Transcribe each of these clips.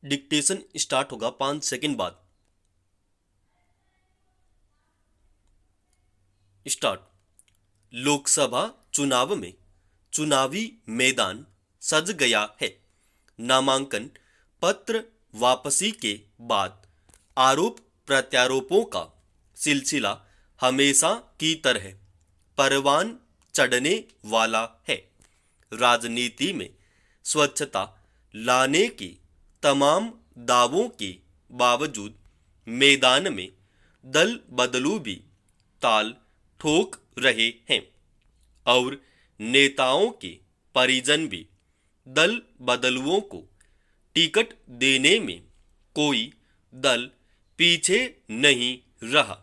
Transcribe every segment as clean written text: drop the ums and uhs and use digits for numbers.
Dictation start होगा 5 second बाद। Start. Lok Sabha चुनाव में चुनावी मैदान सज गया है। नामांकन पत्र वापसी के बाद आरोप प्रत्यारोपों का सिलसिला हमेशा की तरह परवान चढ़ने वाला है। राजनीति में स्वच्छता लाने के तमाम दावों के बावजूद मैदान में दल बदलू भी ताल ठोक रहे हैं और नेताओं के परिजन भी दल बदलुओं को टिकट देने में कोई दल पीछे नहीं रहा,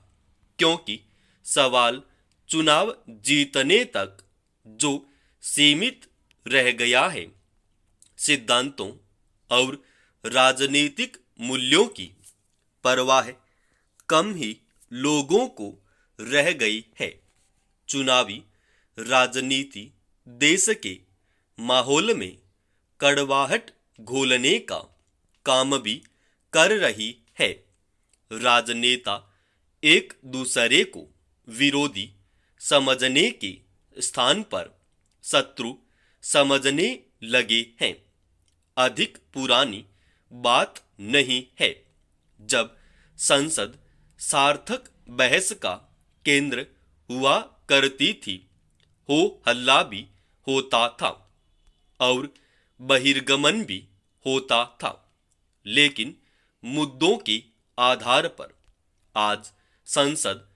क्योंकि सवाल चुनाव जीतने तक जो सीमित रह गया है, सिद्धांतों और राजनीतिक मूल्यों की परवाह कम ही लोगों को रह गई है। चुनावी राजनीति देश के माहौल में कड़वाहट घोलने का काम भी कर रही है। राजनेता एक दूसरे को विरोधी समझने के स्थान पर शत्रु समझने लगे हैं। अधिक पुरानी बात नहीं है जब संसद सार्थक बहस का केंद्र हुआ करती थी, हो हल्ला भी होता था और बहिर्गमन भी होता था, लेकिन मुद्दों के आधार पर आज संसद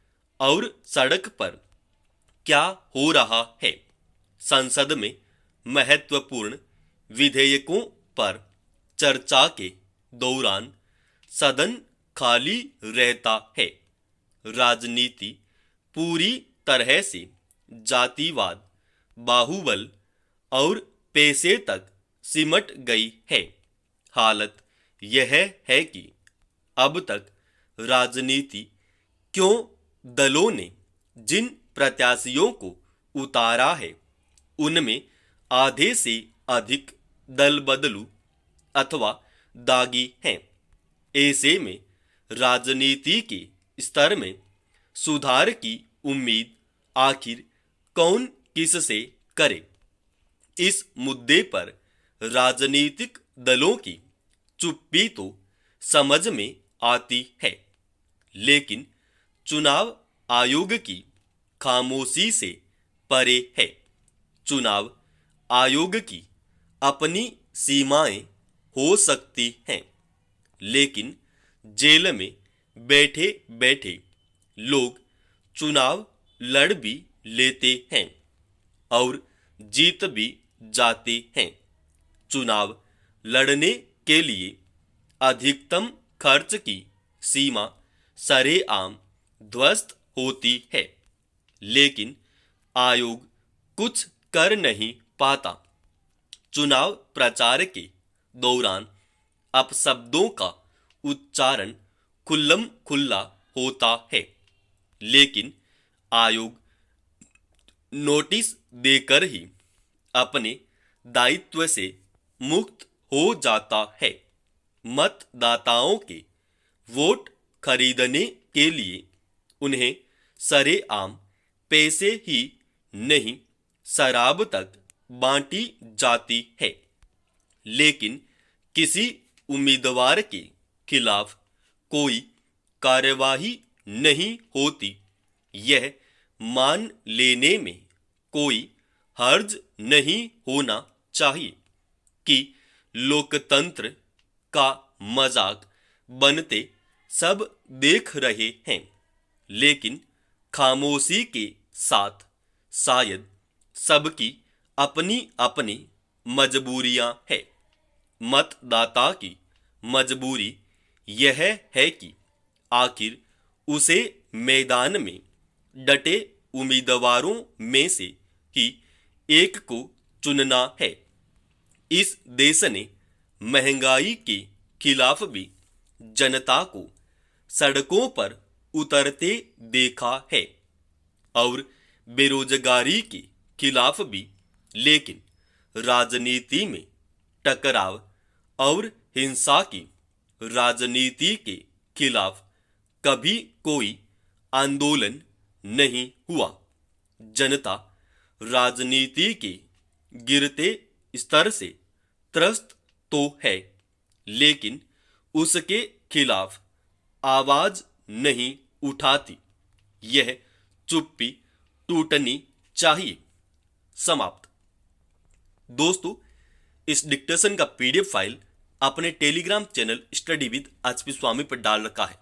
और सड़क पर क्या हो रहा है। संसद में महत्वपूर्ण विधेयकों पर चर्चा के दौरान सदन खाली रहता है। राजनीति पूरी तरह से जातिवाद, बाहुबल और पैसे तक सिमट गई है। हालत यह है कि अब तक राजनीति क्यों दलों ने जिन प्रत्याशियों को उतारा है, उनमें आधे से अधिक दल बदलू अथवा दागी हैं। ऐसे में राजनीति के स्तर में सुधार की उम्मीद आखिर कौन किससे करे। इस मुद्दे पर राजनीतिक दलों की चुप्पी तो समझ में आती है, लेकिन चुनाव आयोग की खामोशी से परे है। चुनाव आयोग की अपनी सीमाएं हो सकती हैं, लेकिन जेल में बैठे बैठे लोग चुनाव लड़ भी लेते हैं और जीत भी जाते हैं। चुनाव लड़ने के लिए अधिकतम खर्च की सीमा सरेआम ध्वस्त होती है, लेकिन आयोग कुछ कर नहीं पाता। चुनाव प्रचार के दौरान अपशब्दों का उच्चारण खुल्लम खुल्ला होता है, लेकिन आयोग नोटिस देकर ही अपने दायित्व से मुक्त हो जाता है। मतदाताओं के वोट खरीदने के लिए उन्हें सरेआम पैसे ही नहीं, शराब तक बांटी जाती है, लेकिन किसी उम्मीदवार के खिलाफ कोई कार्यवाही नहीं होती। यह मान लेने में कोई हर्ज नहीं होना चाहिए कि लोकतंत्र का मजाक बनते सब देख रहे हैं, लेकिन खामोशी के साथ शायद सबकी अपनी अपनी मजबूरियां हैं। मतदाता की मजबूरी यह है कि आखिर उसे मैदान में डटे उम्मीदवारों में से ही एक को चुनना है। इस देश ने महंगाई के खिलाफ भी जनता को सड़कों पर उतरते देखा है और बेरोजगारी के खिलाफ भी, लेकिन राजनीति में टकराव और हिंसा की राजनीति के खिलाफ कभी कोई आंदोलन नहीं हुआ। जनता राजनीति के गिरते स्तर से त्रस्त तो है, लेकिन उसके खिलाफ आवाज नहीं उठाती। यह चुप्पी टूटनी चाहिए। समाप्त। दोस्तों, इस डिक्टेशन का पीडीएफ फाइल अपने Telegram channel study with HP Swami पर डाल रखा है।